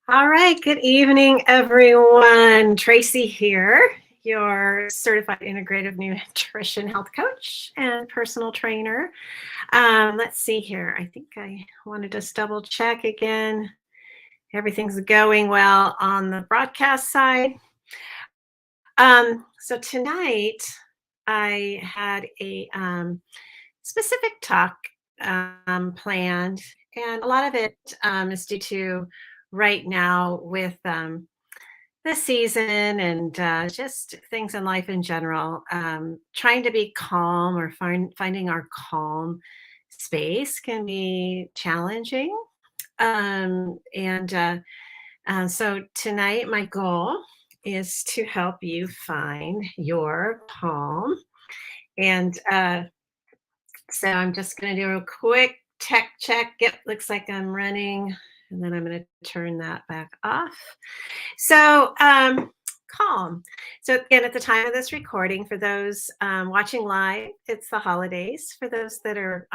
All right, good evening, everyone. Tracy here, your certified integrative nutrition health coach and personal trainer. Let's see here. I think I wanted to double check again. Everything's going well on the broadcast side. So tonight I had a specific talk planned, and a lot of it is due to right now with the season and just things in life in general. Trying to be calm or finding our calm space can be challenging. And so tonight, my goal is to help you find your calm. And so I'm just going to do a quick tech check. Yep, looks like I'm running. And then I'm going to turn that back off. So, calm. So, again, at the time of this recording, for those watching live, it's the holidays. For those that are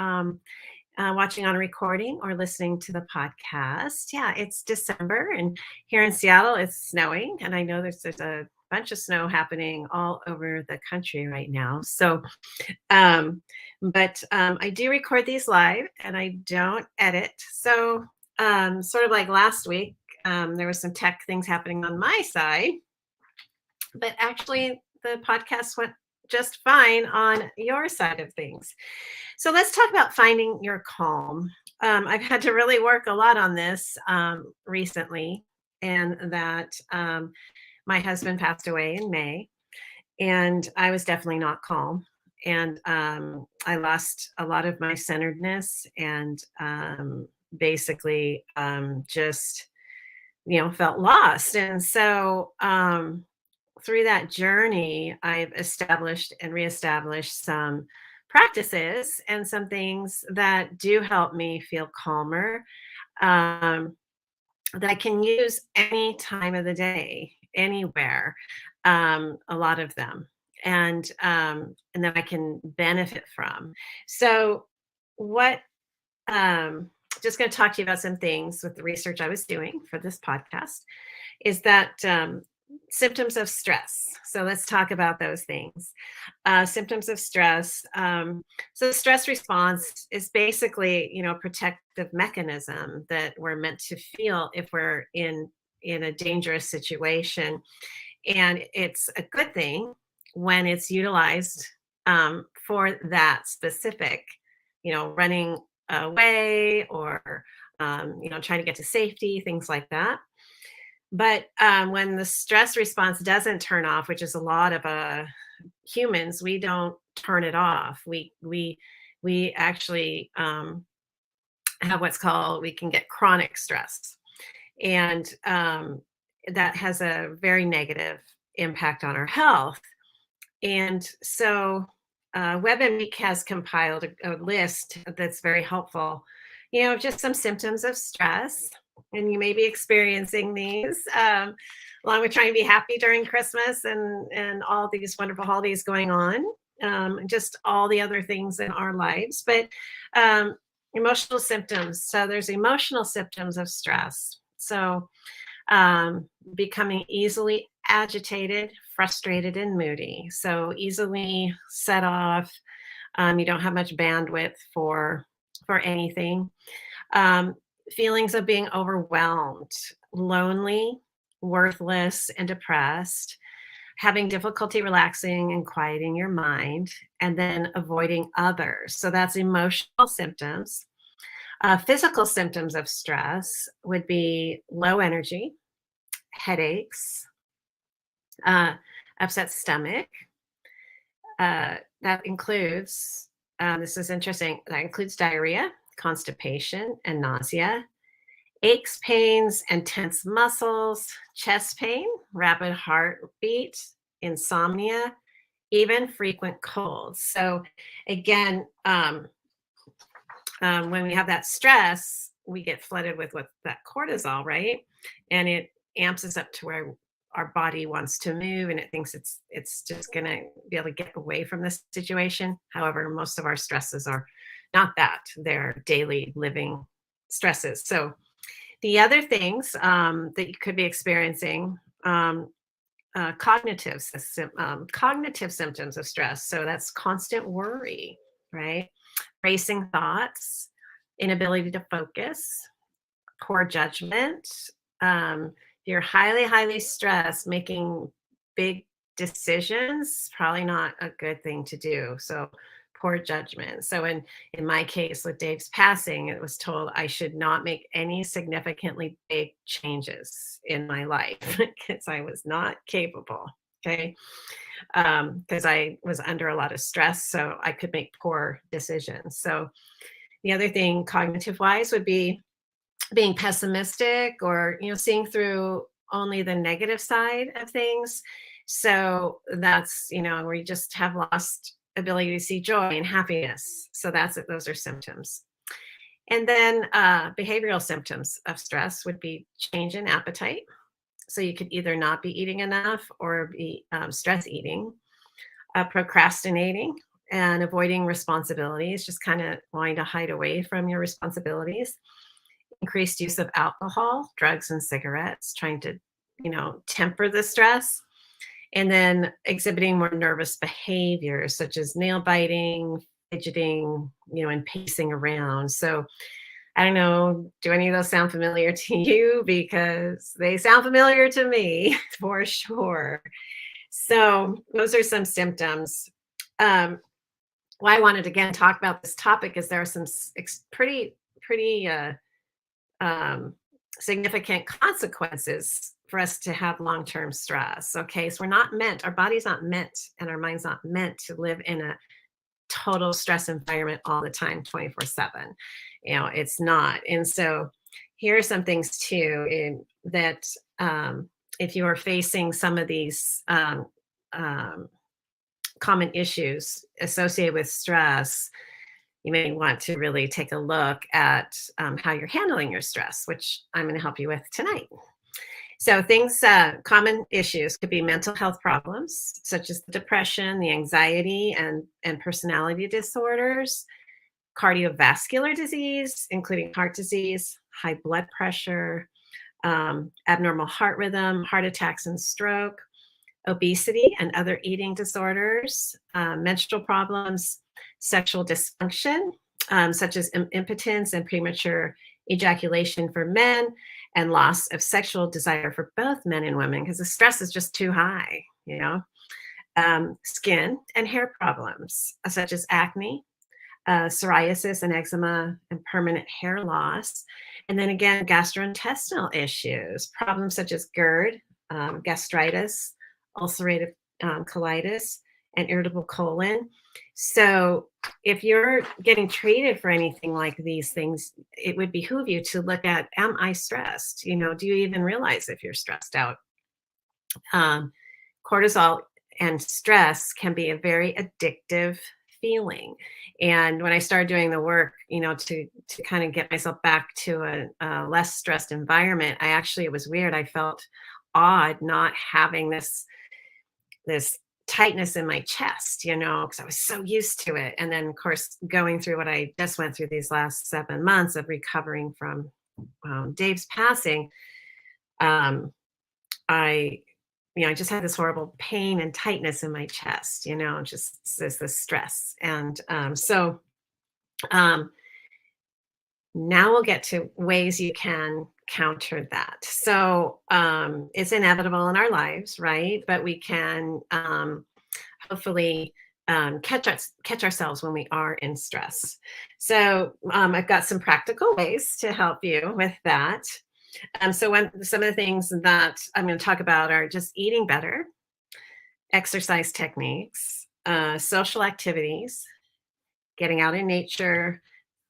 watching on a recording or listening to the podcast, yeah, it's December. And here in Seattle, it's snowing. And I know there's a bunch of snow happening all over the country right now. So, but I do record these live and I don't edit. So, sort of like last week, there was some tech things happening on my side, but actually the podcast went just fine on your side of things. So let's talk about finding your calm. I've had to really work a lot on this recently, and that my husband passed away in May, and I was definitely not calm. And I lost a lot of my centeredness and basically just, felt lost. And so through that journey, I've established and reestablished some practices and some things that do help me feel calmer, um, that I can use any time of the day, anywhere, a lot of them, and that I can benefit from. So, what just going to talk to you about some things with the research I was doing for this podcast is that symptoms of stress. So let's talk about those things. Symptoms of stress. So the stress response is basically, a protective mechanism that we're meant to feel if we're in a dangerous situation, and it's a good thing when it's utilized for that specific, running away or trying to get to safety, things like that. But when the stress response doesn't turn off, which is a lot of humans, we don't turn it off. We actually have what's called, we can get chronic stress, and that has a very negative impact on our health. And so WebMD has compiled a list that's very helpful, just some symptoms of stress. And you may be experiencing these, along with trying to be happy during Christmas and all these wonderful holidays going on, just all the other things in our lives. But emotional symptoms. So there's emotional symptoms of stress. So becoming easily agitated, frustrated, and moody. So easily set off. You don't have much bandwidth for anything. Feelings of being overwhelmed, lonely, worthless, and depressed. Having difficulty relaxing and quieting your mind, and then avoiding others. So that's emotional symptoms. Physical symptoms of stress would be low energy, headaches, upset stomach. That includes, this is interesting, that includes diarrhea, constipation, and nausea, aches, pains, and tense muscles, chest pain, rapid heartbeat, insomnia, even frequent colds. So again, when we have that stress, we get flooded with that cortisol, right? And it amps us up to where our body wants to move, and it thinks it's just going to be able to get away from this situation. However, most of our stresses are not that. They're daily living stresses. So The other things that you could be experiencing, um, cognitive symptoms of stress. So that's constant worry, right? Racing thoughts, inability to focus, poor judgment. If you're highly, highly stressed, making big decisions, probably not a good thing to do. So poor judgment. So in my case with Dave's passing, it was told I should not make any significantly big changes in my life because I was not capable. Okay. Because I was under a lot of stress, so I could make poor decisions. So the other thing cognitive wise would be being pessimistic or seeing through only the negative side of things. So that's where you just have lost ability to see joy and happiness. So that's it, those are symptoms. And then behavioral symptoms of stress would be change in appetite. So you could either not be eating enough or be stress eating, procrastinating and avoiding responsibilities, just kind of wanting to hide away from your responsibilities, increased use of alcohol, drugs, and cigarettes, trying to, temper the stress, and then exhibiting more nervous behaviors such as nail biting, fidgeting, and pacing around. So I don't know, do any of those sound familiar to you? Because they sound familiar to me for sure. So those are some symptoms. Um, why I wanted to again talk about this topic is there are some pretty um, significant consequences for us to have long-term stress. Okay, so our body's not meant, and our mind's not meant to live in a total stress environment all the time, 24/7. It's not. And so here are some things too that if you are facing some of these um, common issues associated with stress, you may want to really take a look at how you're handling your stress, which I'm going to help you with tonight. So, common issues could be mental health problems, such as depression, the anxiety, and personality disorders, cardiovascular disease, including heart disease, high blood pressure, abnormal heart rhythm, heart attacks and stroke, obesity and other eating disorders, menstrual problems, sexual dysfunction, such as impotence and premature ejaculation for men, and loss of sexual desire for both men and women because the stress is just too high. Skin and hair problems, such as acne, psoriasis and eczema, and permanent hair loss. And then again, gastrointestinal issues, problems such as GERD, gastritis, ulcerative colitis, and irritable colon. So, if you're getting treated for anything like these things, it would behoove you to look at, am I stressed? Do you even realize if you're stressed out? Um, Cortisol and stress can be a very addictive feeling. And when I started doing the work, to kind of get myself back to a less stressed environment, it was weird. I felt odd not having this tightness in my chest, because I was so used to it. And then, of course, going through what I just went through these last 7 months of recovering from Dave's passing, um, I I just had this horrible pain and tightness in my chest, just this stress. And um, now we'll get to ways you can counter that. So it's inevitable in our lives, right? But we can hopefully catch ourselves when we are in stress. So I've got some practical ways to help you with that. Some of the things that I'm going to talk about are just eating better, exercise techniques, social activities, getting out in nature,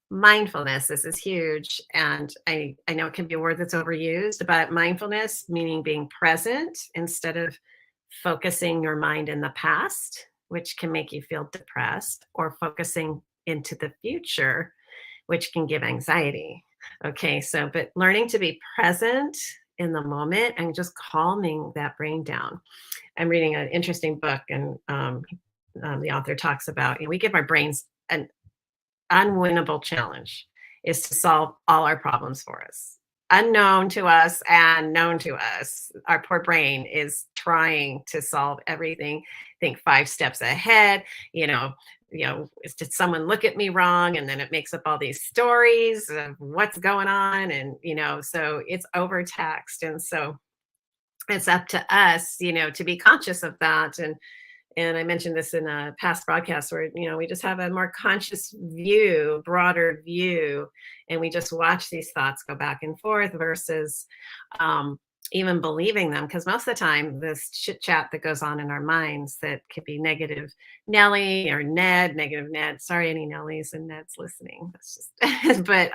mindfulness. This is huge. And I know it can be a word that's overused, but mindfulness, meaning being present instead of focusing your mind in the past, which can make you feel depressed, or focusing into the future, which can give anxiety. Okay, but learning to be present in the moment and just calming that brain down. I'm reading an interesting book, and the author talks about, we give our brains an unwinnable challenge is to solve all our problems for us. unknown to us and known to us. Our poor brain is trying to solve everything, think 5 steps ahead, you know, did someone look at me wrong? And then it makes up all these stories of what's going on. And, so it's overtaxed. And so it's up to us, to be conscious of that. And I mentioned this in a past broadcast where, we just have a more conscious view, broader view, and we just watch these thoughts go back and forth versus even believing them. Because most of the time, this chit chat that goes on in our minds that could be negative Nelly or Ned, negative Ned. Sorry, any Nellies and Neds listening. That's just, but,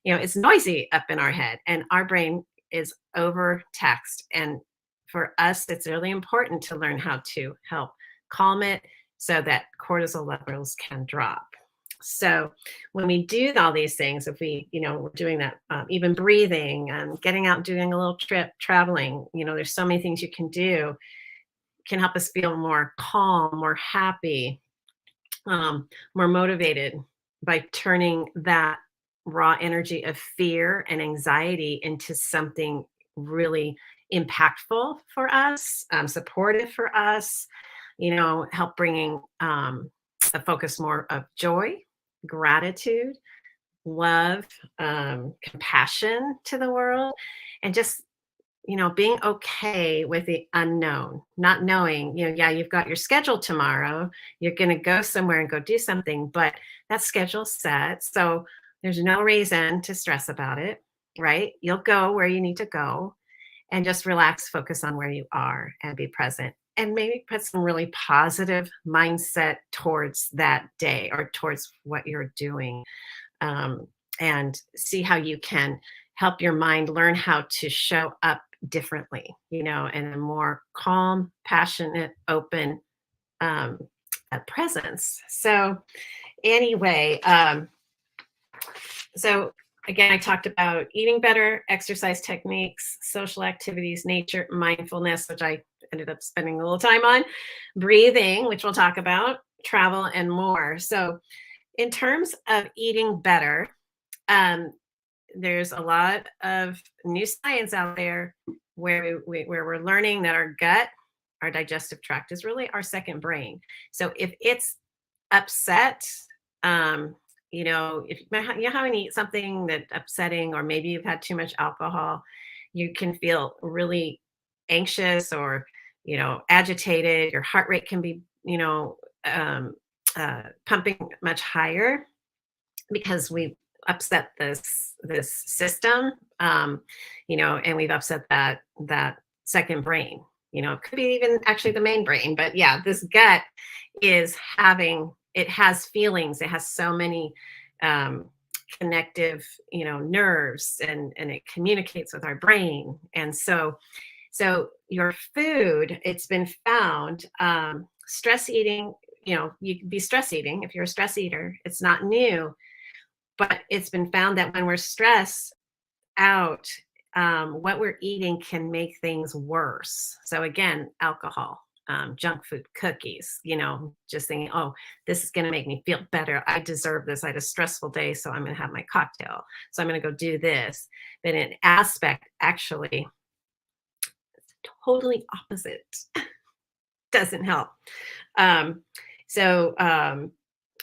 it's noisy up in our head, and our brain is overtaxed. And for us, it's really important to learn how to help calm it so that cortisol levels can drop. So when we do all these things, if we're doing that, even breathing, getting out, doing a little trip, traveling, there's so many things you can do, can help us feel more calm, more happy, more motivated by turning that raw energy of fear and anxiety into something really impactful for us, supportive for us, help bringing a focus more of joy, gratitude, love, compassion to the world, and just being okay with the unknown, not knowing, yeah, you've got your schedule tomorrow, you're going to go somewhere and go do something, but that schedule's set. So there's no reason to stress about it, right? You'll go where you need to go and just relax, focus on where you are and be present. And maybe put some really positive mindset towards that day or towards what you're doing, and see how you can help your mind learn how to show up differently, in a more calm, passionate, open presence. So, anyway, so again, I talked about eating better, exercise techniques, social activities, nature, mindfulness, which I ended up spending a little time on, breathing, which we'll talk about, travel, and more. So, in terms of eating better, um, there's a lot of new science out there where we're learning that our gut, our digestive tract, is really our second brain. So if it's upset, if you haven't eaten something that's upsetting, or maybe you've had too much alcohol, you can feel really anxious or agitated. Your heart rate can be um, pumping much higher because we've upset this system, and we've upset that second brain. It could be even actually the main brain, but yeah, this gut it has feelings. It has so many connective, nerves, and it communicates with our brain. And so your food, it's been found, stress eating. You can be stress eating if you're a stress eater. It's not new, but it's been found that when we're stressed out, what we're eating can make things worse. So again, alcohol, junk food, cookies, just thinking, oh, this is going to make me feel better. I deserve this. I had a stressful day, so I'm going to have my cocktail. So I'm going to go do this. But in aspect, actually, totally opposite. Doesn't help. So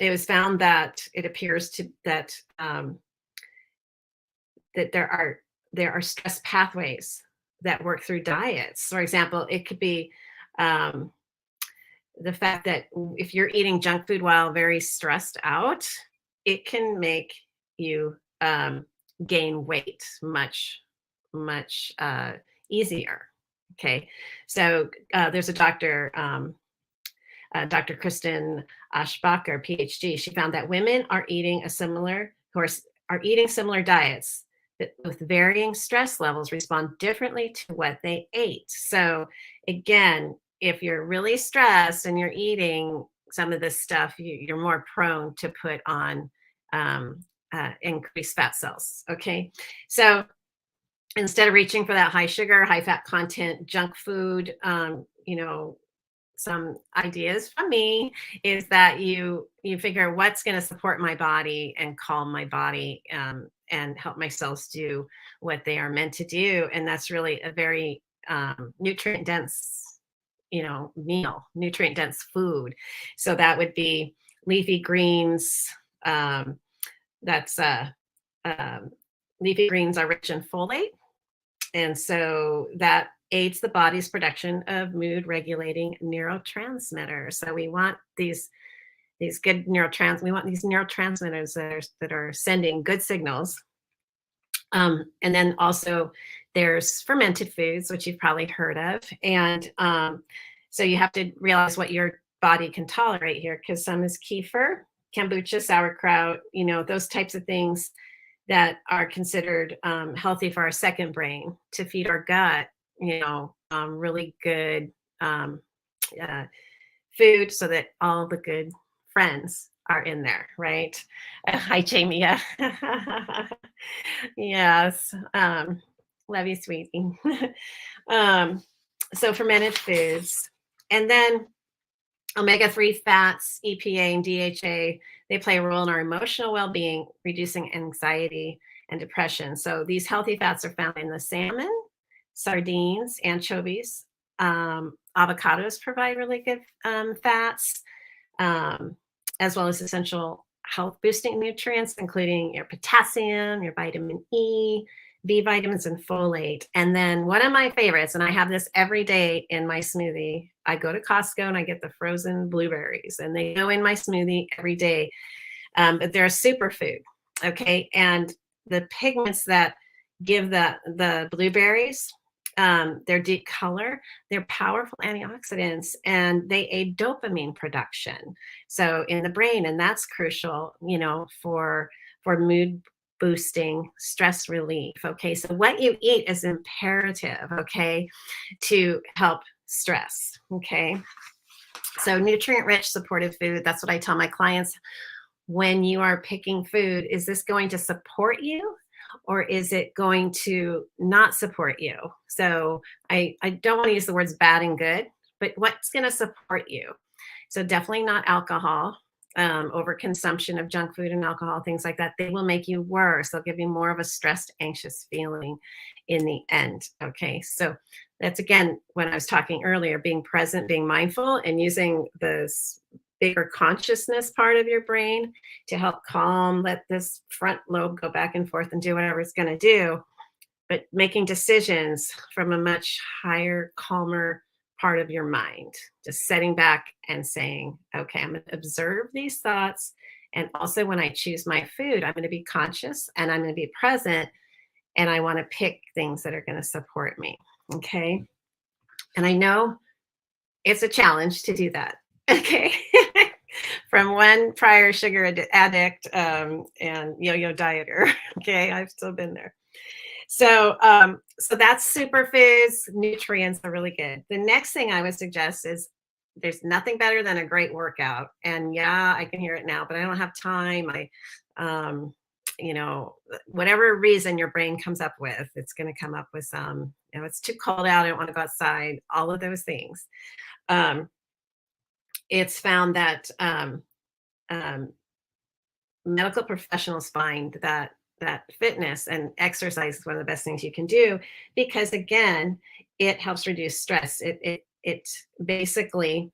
it was found that it appears that there are stress pathways that work through diets. For example, it could be um, the fact that if you're eating junk food while very stressed out, it can make you gain weight much easier. Okay, so there's a doctor, Dr. Kristen Ashbacher, PhD. She found that women are eating are eating similar diets that with varying stress levels respond differently to what they ate. So again, if you're really stressed and you're eating some of this stuff, you're more prone to put on increased fat cells. Okay, so instead of reaching for that high sugar, high fat content junk food, some ideas from me is that you figure what's going to support my body and calm my body, and help my cells do what they are meant to do. And that's really a very nutrient dense, meal, nutrient dense food. So that would be leafy greens. Um, that's um, Leafy greens are rich in folate, and so that aids the body's production of mood regulating neurotransmitters. So we want these good we want these neurotransmitters that are sending good signals. And then also there's fermented foods, which you've probably heard of. And so you have to realize what your body can tolerate here, because some is kefir, kombucha, sauerkraut, those types of things that are considered healthy for our second brain to feed our gut, really good uh, food, so that all the good friends are in there, right? Hi, Jamie. Yeah. Yes. Love you, sweetie. um, so fermented foods. And then omega-3 fats, EPA and DHA, they play a role in our emotional well-being, reducing anxiety and depression. So these healthy fats are found in the salmon, sardines, anchovies. Avocados provide really good fats, um, as well as essential health boosting nutrients, including your potassium, your vitamin E, B vitamins, and folate. And then one of my favorites, and I have this every day in my smoothie. I go to Costco and I get the frozen blueberries, and they go in my smoothie every day. But they're a superfood. Okay. And the pigments that give the blueberries their deep color, they're powerful antioxidants, and they aid dopamine production. So in the brain, and that's crucial, for mood boosting, stress relief. Okay. So what you eat is imperative, okay, to help stress. Okay. So nutrient rich supportive food. That's what I tell my clients when you are picking food. Is this going to support you, or is it going to not support you? So I don't want to use the words bad and good, but what's going to support you? So definitely not alcohol. Overconsumption of junk food and alcohol, things like that, they will make you worse. They'll give you more of a stressed, anxious feeling in the end. Okay. So that's, again, when I was talking earlier, being present, being mindful, and using this bigger consciousness part of your brain to help calm, let this front lobe go back and forth and do whatever it's going to do, but making decisions from a much higher, calmer part of your mind, just setting back and saying, okay, I'm going to observe these thoughts. And also when I choose my food, I'm going to be conscious and I'm going to be present, and I want to pick things that are going to support me. Okay. And I know it's a challenge to do that. Okay. From one prior sugar addict and yo-yo dieter. Okay. I've still been there. So that's superfoods. Nutrients are really good. The next thing I would suggest is there's nothing better than a great workout. And yeah, I can hear it now, but I don't have time. Whatever reason your brain comes up with, it's going to come up with some, it's too cold out, I don't want to go outside, all of those things. It's found that medical professionals find that fitness and exercise is one of the best things you can do, because again, it helps reduce stress. It basically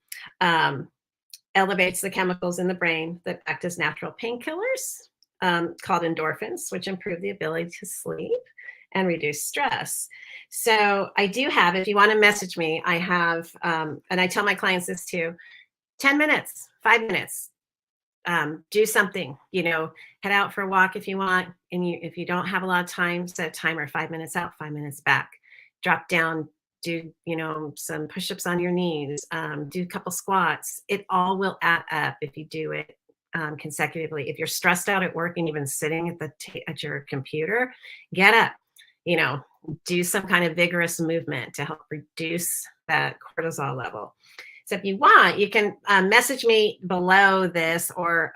elevates the chemicals in the brain that act as natural painkillers, called endorphins, which improve the ability to sleep and reduce stress. So I do have, if you want to message me, I have, and I tell my clients this too, 10 minutes, 5 minutes, do something, head out for a walk if you want. And if you don't have a lot of time, set a timer, 5 minutes out, 5 minutes back, drop down, do, some push-ups on your knees, do a couple squats. It all will add up if you do it consecutively. If you're stressed out at work and you've been sitting at your computer, get up, do some kind of vigorous movement to help reduce that cortisol level. So if you want, you can message me below this, or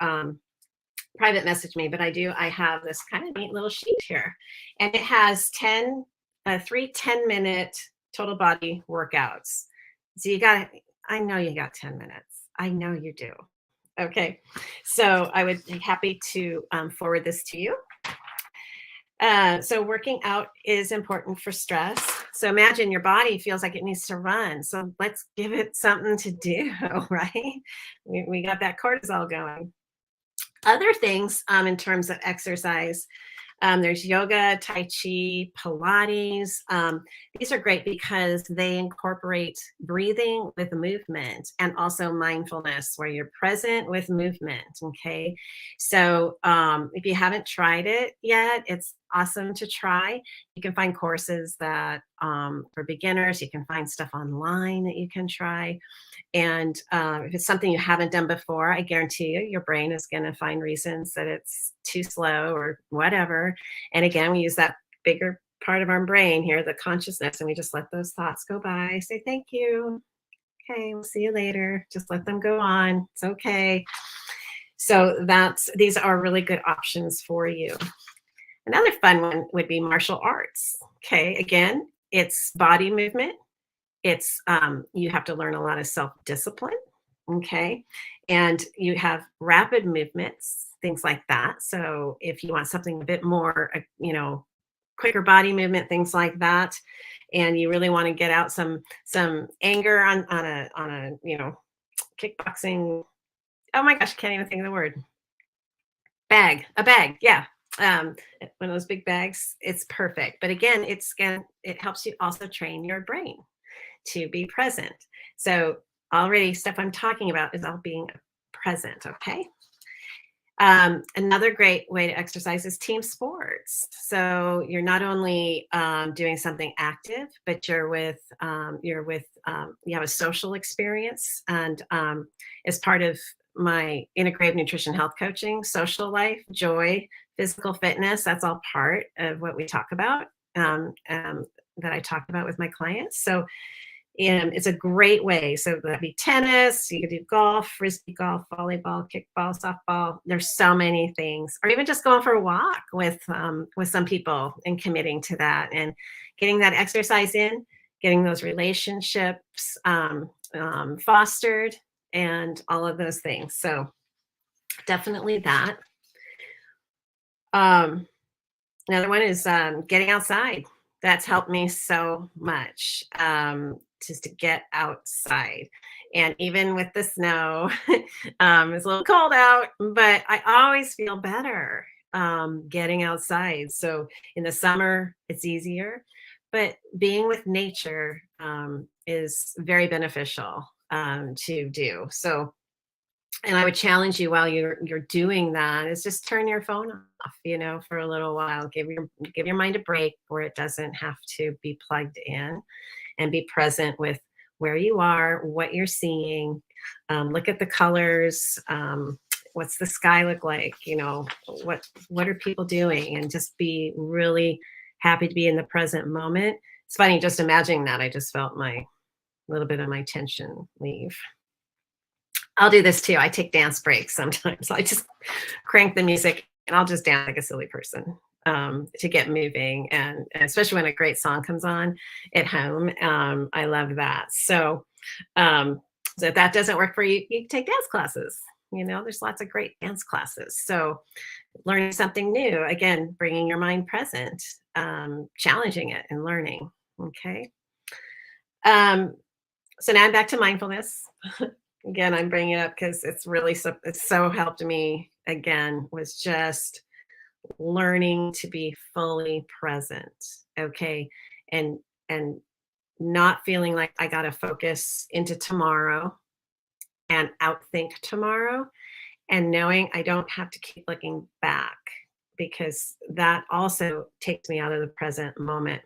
private message me, but I have this kind of neat little sheet here, and it has 3 10-minute total body workouts. So I know you got 10 minutes. I know you do. Okay. So I would be happy to forward this to you. So working out is important for stress. So imagine your body feels like it needs to run. So let's give it something to do, right? We got that cortisol going. Other things in terms of exercise, there's yoga, Tai Chi, Pilates. These are great because they incorporate breathing with movement and also mindfulness, where you're present with movement. Okay. So if you haven't tried it yet, it's awesome to try. You can find courses that for beginners, you can find stuff online that you can try. And if it's something you haven't done before, I guarantee you, your brain is going to find reasons that it's too slow or whatever. And again, we use that bigger part of our brain here, the consciousness, and we just let those thoughts go by. Say, thank you. Okay, we'll see you later. Just let them go on. It's okay. So these are really good options for you. Another fun one would be martial arts. Okay, again, it's body movement. It's you have to learn a lot of self-discipline, okay? And you have rapid movements, things like that. So if you want something a bit more, quicker body movement, things like that, and you really want to get out some anger on a kickboxing. Oh my gosh, I can't even think of the word. A bag, yeah. Um, One of those big bags. It's perfect. But again, it helps you also train your brain to be present. So already stuff I'm talking about is all being present, okay? Another great way to exercise is team sports. So you're not only doing something active, but you have a social experience. And as part of my integrative nutrition health coaching, social life, joy, physical fitness, that's all part of what we talk about, that I talk about with my clients. So and it's a great way. So that'd be tennis, you could do golf, frisbee golf, volleyball, kickball, softball. There's so many things. Or even just going for a walk with some people and committing to that and getting that exercise in, getting those relationships fostered, and all of those things. So definitely that. Um, Another one is getting outside. That's helped me so much, just to get outside. And even with the snow, it's a little cold out, but I always feel better getting outside. So in the summer, it's easier, but being with nature is very beneficial to do. So and I would challenge you while you're doing that is just turn your phone off, for a little while. Give your mind a break where it doesn't have to be plugged in, and be present with where you are, what you're seeing. Look at the colors. What's the sky look like? What are people doing? And just be really happy to be in the present moment. It's funny, just imagining that. I just felt my little bit of my tension leave. I'll do this too. I take dance breaks sometimes. I just crank the music and I'll just dance like a silly person to get moving. And especially when a great song comes on at home, I love that. So if that doesn't work for you, you can take dance classes. There's lots of great dance classes. So learning something new, again, bringing your mind present, challenging it and learning. Okay. So now I'm back to mindfulness. Again, I'm bringing it up because it's so helped me again, was just learning to be fully present. Okay. And not feeling like I got to focus into tomorrow and outthink tomorrow, and knowing I don't have to keep looking back, because that also takes me out of the present moment.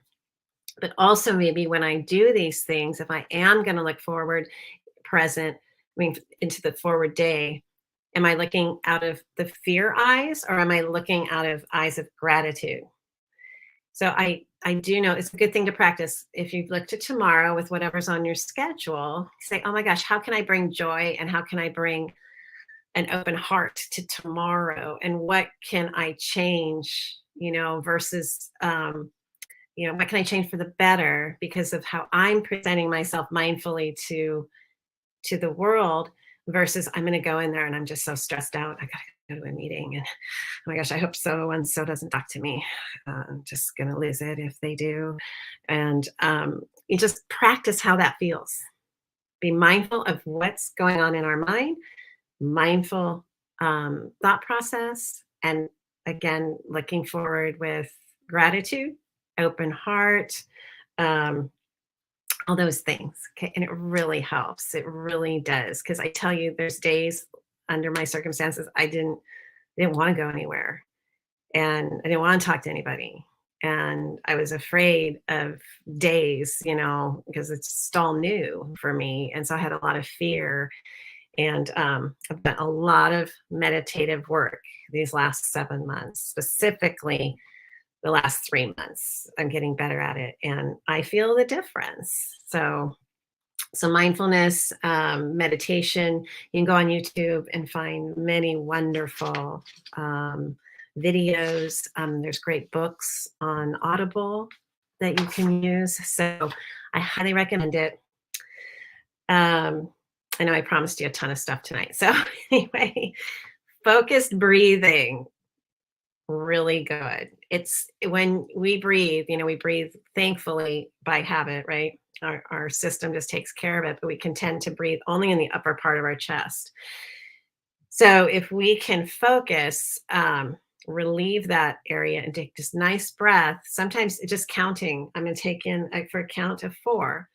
But also, maybe when I do these things, if I am going to look forward, present, into the forward day, am I looking out of the fear eyes, or am I looking out of eyes of gratitude? So I do know it's a good thing to practice. If you look to tomorrow with whatever's on your schedule, say, oh my gosh, how can I bring joy, and how can I bring an open heart to tomorrow, and what can I change, versus what can I change for the better because of how I'm presenting myself mindfully to to the world versus I'm going to go in there and I'm just so stressed out. I got to go to a meeting and oh my gosh, I hope so and so doesn't talk to me. I'm just going to lose it if they do. And you just practice how that feels. Be mindful of what's going on in our mind, mindful thought process, and again, looking forward with gratitude, open heart, um, all those things. Okay. And it really helps. It really does. Because I tell you, there's days under my circumstances, I didn't want to go anywhere and I didn't want to talk to anybody. And I was afraid of days, because it's all new for me. And so I had a lot of fear. And I've done a lot of meditative work these last 7 months, specifically the last 3 months. I'm getting better at it and I feel the difference. So mindfulness, meditation, you can go on YouTube and find many wonderful videos. There's great books on Audible that you can use. So I highly recommend it. I know I promised you a ton of stuff tonight. So anyway, focused breathing, really good. It's when we breathe, we breathe thankfully by habit, right? Our system just takes care of it, but we can tend to breathe only in the upper part of our chest. So if we can focus, relieve that area and take just nice breath, sometimes it's just counting. I'm going to take in for a count of 4,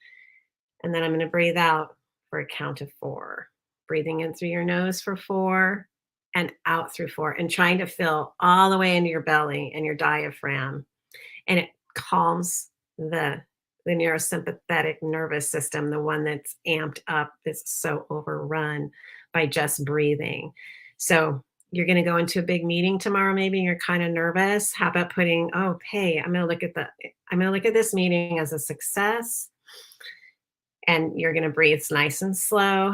and then I'm going to breathe out for a count of 4. Breathing in through your nose for 4 and out through 4, and trying to fill all the way into your belly and your diaphragm. And it calms the neurosympathetic nervous system, the one that's amped up, that's so overrun by just breathing. So you're going to go into a big meeting tomorrow. Maybe you're kind of nervous. How about putting, oh, hey, I'm going to look at this meeting as a success. And you're going to breathe nice and slow,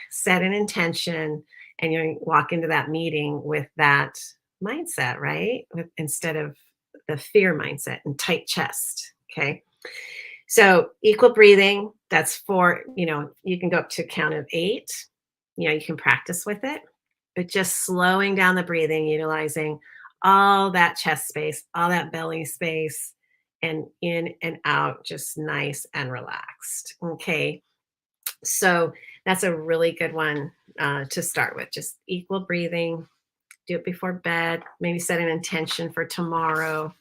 set an intention, and you're going to walk into that meeting with that mindset, right? Instead of the fear mindset and tight chest. Okay. So equal breathing, that's 4, you can go up to a count of 8. You can practice with it, but just slowing down the breathing, utilizing all that chest space, all that belly space, and in and out, just nice and relaxed. Okay. So that's a really good one to start with. Just equal breathing, do it before bed, maybe set an intention for tomorrow,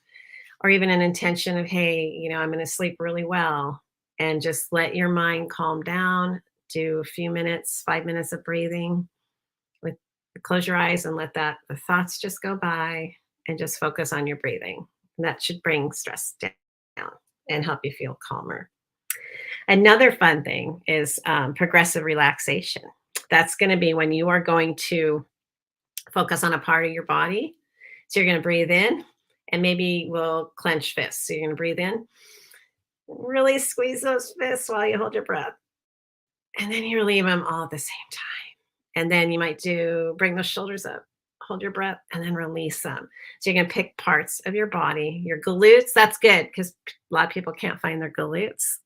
or even an intention of, hey, I'm going to sleep really well, and just let your mind calm down. Do a few minutes, 5 minutes of breathing with close your eyes and let the thoughts just go by and just focus on your breathing. And that should bring stress down and help you feel calmer. Another fun thing is progressive relaxation. That's going to be when you are going to focus on a part of your body. So you're going to breathe in and maybe we'll clench fists. So you're going to breathe in, really squeeze those fists while you hold your breath. And then you relieve them all at the same time. And then you might bring those shoulders up, hold your breath, and then release them. So you're going to pick parts of your body, your glutes. That's good because a lot of people can't find their glutes.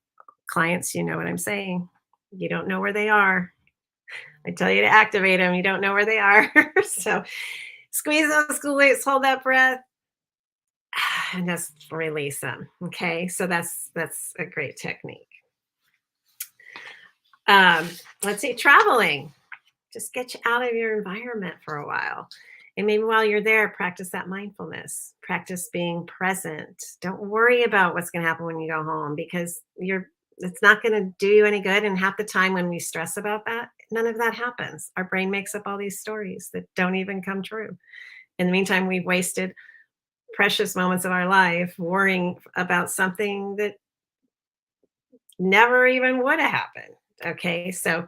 Clients, you know what I'm saying. You don't know where they are. I tell you to activate them. You don't know where they are. So squeeze those glutes, hold that breath, and just release them. Okay. So that's a great technique. Let's see, traveling. Just get you out of your environment for a while. And maybe while you're there, practice that mindfulness, practice being present. Don't worry about what's going to happen when you go home because it's not going to do you any good. And half the time when we stress about that, none of that happens. Our brain makes up all these stories that don't even come true. In the meantime, we've wasted precious moments of our life worrying about something that never even would have happened. Okay. So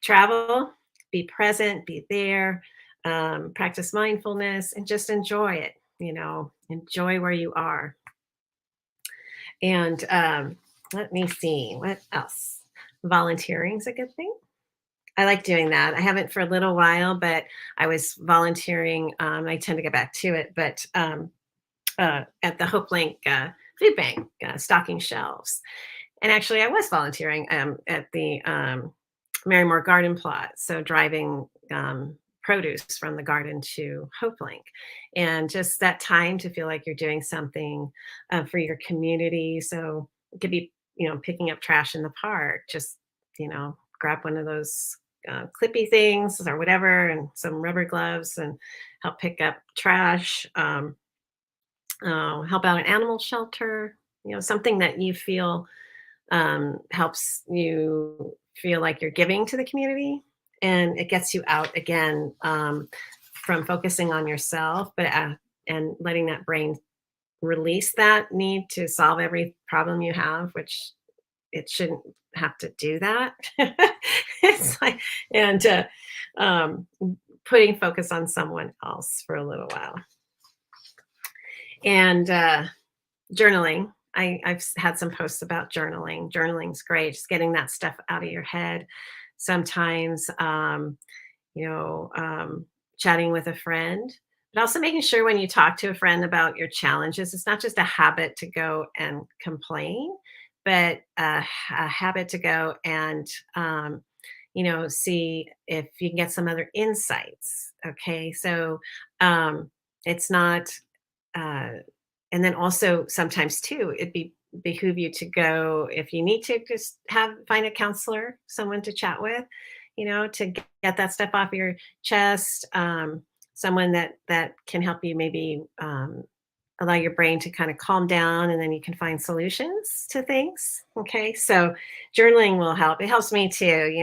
travel, be present, be there, practice mindfulness, and just enjoy it. Enjoy where you are. And let me see, what else? Volunteering is a good thing. I like doing that. I haven't for a little while, but I was volunteering. I tend to get back to it, but at the Hope Link food bank, stocking shelves. And actually, I was volunteering at the Marymore garden plot, so driving produce from the garden to Hopelink, and just that time to feel like you're doing something for your community. So it could be, picking up trash in the park. Just grab one of those clippy things or whatever, and some rubber gloves, and help pick up trash. Help out an animal shelter. Something that you feel helps you feel like you're giving to the community, and it gets you out again from focusing on yourself, but and letting that brain release that need to solve every problem you have, which it shouldn't have to do that. It's like, and um, putting focus on someone else for a little while, and journaling. I've had some posts about journaling. Journaling's great, just getting that stuff out of your head. Sometimes, you know, um, chatting with a friend, but also making sure when you talk to a friend about your challenges, it's not just a habit to go and complain, but a habit to go and, see if you can get some other insights. Okay. So it's not, uh, and then also sometimes too, it'd be behoove you to go if you need to just find a counselor, someone to chat with, to get that stuff off your chest. Someone that can help you maybe allow your brain to kind of calm down, and then you can find solutions to things. Okay, so journaling will help. It helps me too,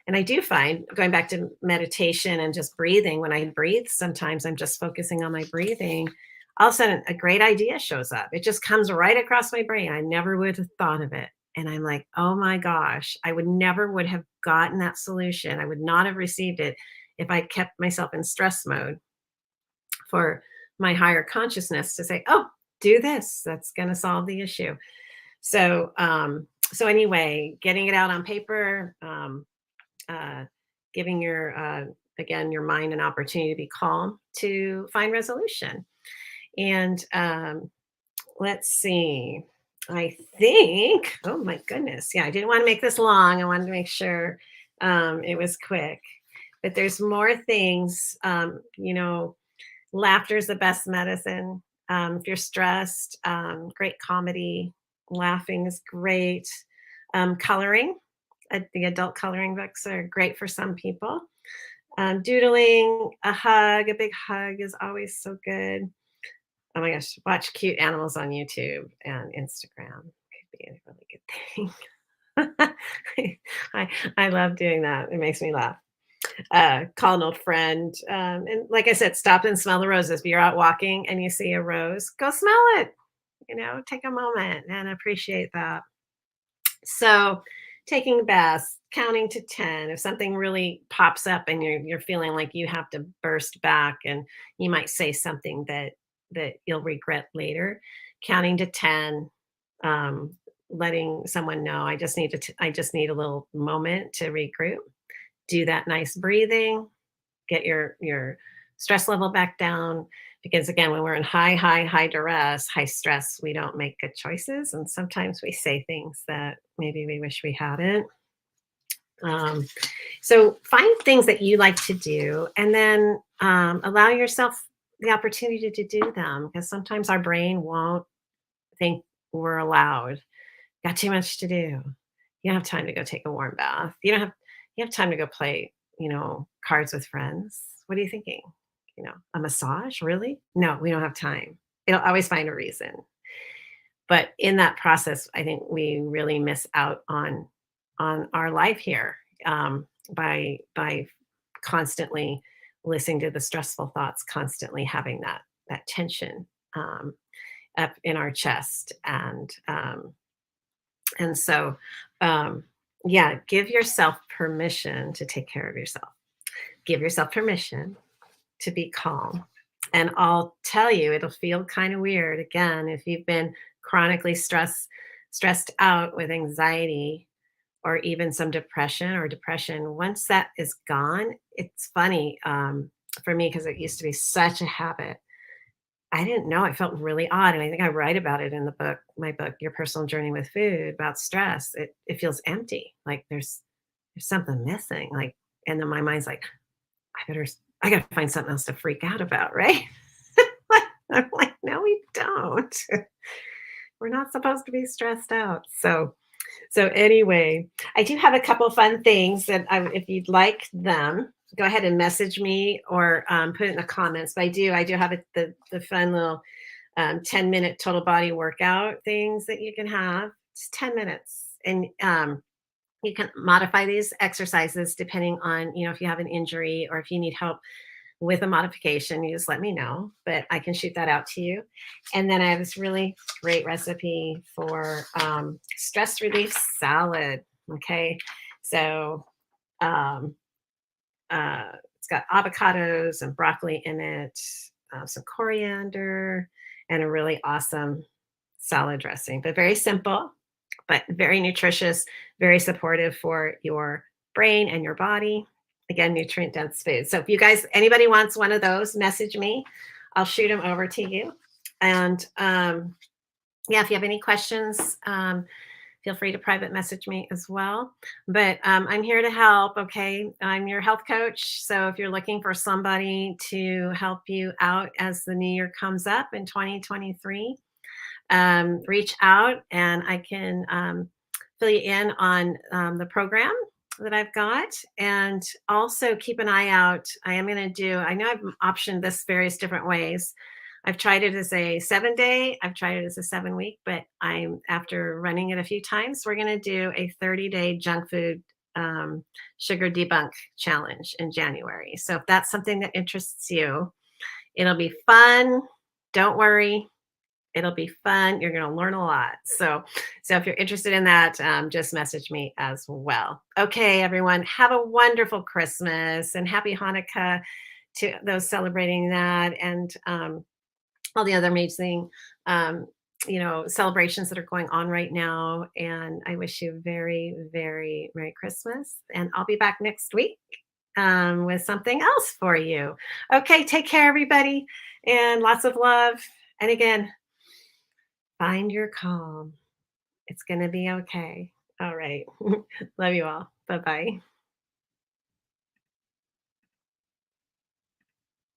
and I do find going back to meditation and just breathing. When I breathe, sometimes I'm just focusing on my breathing. All of a sudden, a great idea shows up. It just comes right across my brain. I never would have thought of it. And I'm like, oh my gosh, I would have gotten that solution. I would not have received it if I kept myself in stress mode for my higher consciousness to say, oh, do this. That's going to solve the issue. So anyway, getting it out on paper, uh, giving your mind an opportunity to be calm to find resolution. And let's see. I think, oh my goodness. Yeah, I didn't want to make this long. I wanted to make sure it was quick. But there's more things. Laughter is the best medicine. If you're stressed, great comedy. Laughing is great. Coloring, the adult coloring books are great for some people. Doodling, a big hug is always so good. Oh my gosh, watch cute animals on YouTube and Instagram. Could be a really good thing. I love doing that. It makes me laugh. Call an old friend. And like I said, stop and smell the roses. If you're out walking and you see a rose, go smell it. Take a moment and appreciate that. So taking baths, counting to 10. If something really pops up and you're feeling like you have to burst back and you might say something that you'll regret later, counting to 10, letting someone know I just need a little moment to regroup. Do that nice breathing, get your stress level back down, because again, when we're in high duress, high stress, we don't make good choices, and sometimes we say things that maybe we wish we hadn't. um, so find things that you like to do, and then allow yourself the opportunity to do them, because sometimes our brain won't think we're allowed. Got too much to do. You don't have time to go take a warm bath. You have time to go play, cards with friends. What are you thinking? A massage? Really? No, we don't have time. It'll always find a reason. But in that process, I think we really miss out on our life here, by constantly listening to the stressful thoughts, constantly having that tension up in our chest, and so, yeah, give yourself permission to take care of yourself. Give yourself permission to be calm. And I'll tell you, it'll feel kind of weird again if you've been chronically stressed out with anxiety or even some depression. Once that is gone, it's funny for me because it used to be such a habit. I didn't know. It felt really odd. And I think I write about it in my book, Your Personal Journey with Food, about stress. It feels empty. Like there's there's something missing. Like, and then my mind's like, I gotta find something else to freak out about, right? I'm like, no, we don't. We're not supposed to be stressed out. So anyway, I do have a couple fun things that if you'd like them, go ahead and message me or put it in the comments. But I do have the fun little 10-minute total body workout things that you can have. It's 10 minutes. And you can modify these exercises depending on, if you have an injury or if you need help with a modification, you just let me know, but I can shoot that out to you. And then I have this really great recipe for stress relief salad. Okay. So um, it's got avocados and broccoli in it, some coriander, and a really awesome salad dressing, but very simple, but very nutritious, very supportive for your brain and your body. Again, nutrient dense food. So if you guys, anybody wants one of those, message me. I'll shoot them over to you. And yeah, if you have any questions, feel free to private message me as well. But I'm here to help. Okay. I'm your health coach. So if you're looking for somebody to help you out as the new year comes up in 2023, reach out and I can fill you in on the program that I've got. And also keep an eye out. I know I've optioned this various different ways. I've tried it as a 7-day, I've tried it as a 7-week, but after running it a few times, we're going to do a 30-day junk food sugar debunk challenge in January. So if that's something that interests you, it'll be fun. Don't worry, it'll be fun. You're going to learn a lot. So if you're interested in that, just message me as well. Okay, everyone, have a wonderful Christmas and happy Hanukkah to those celebrating that, and all the other amazing, celebrations that are going on right now. And I wish you very, very Merry Christmas. And I'll be back next week with something else for you. Okay, take care, everybody, and lots of love. And again, find your calm. It's going to be okay. All right. Love you all. Bye bye.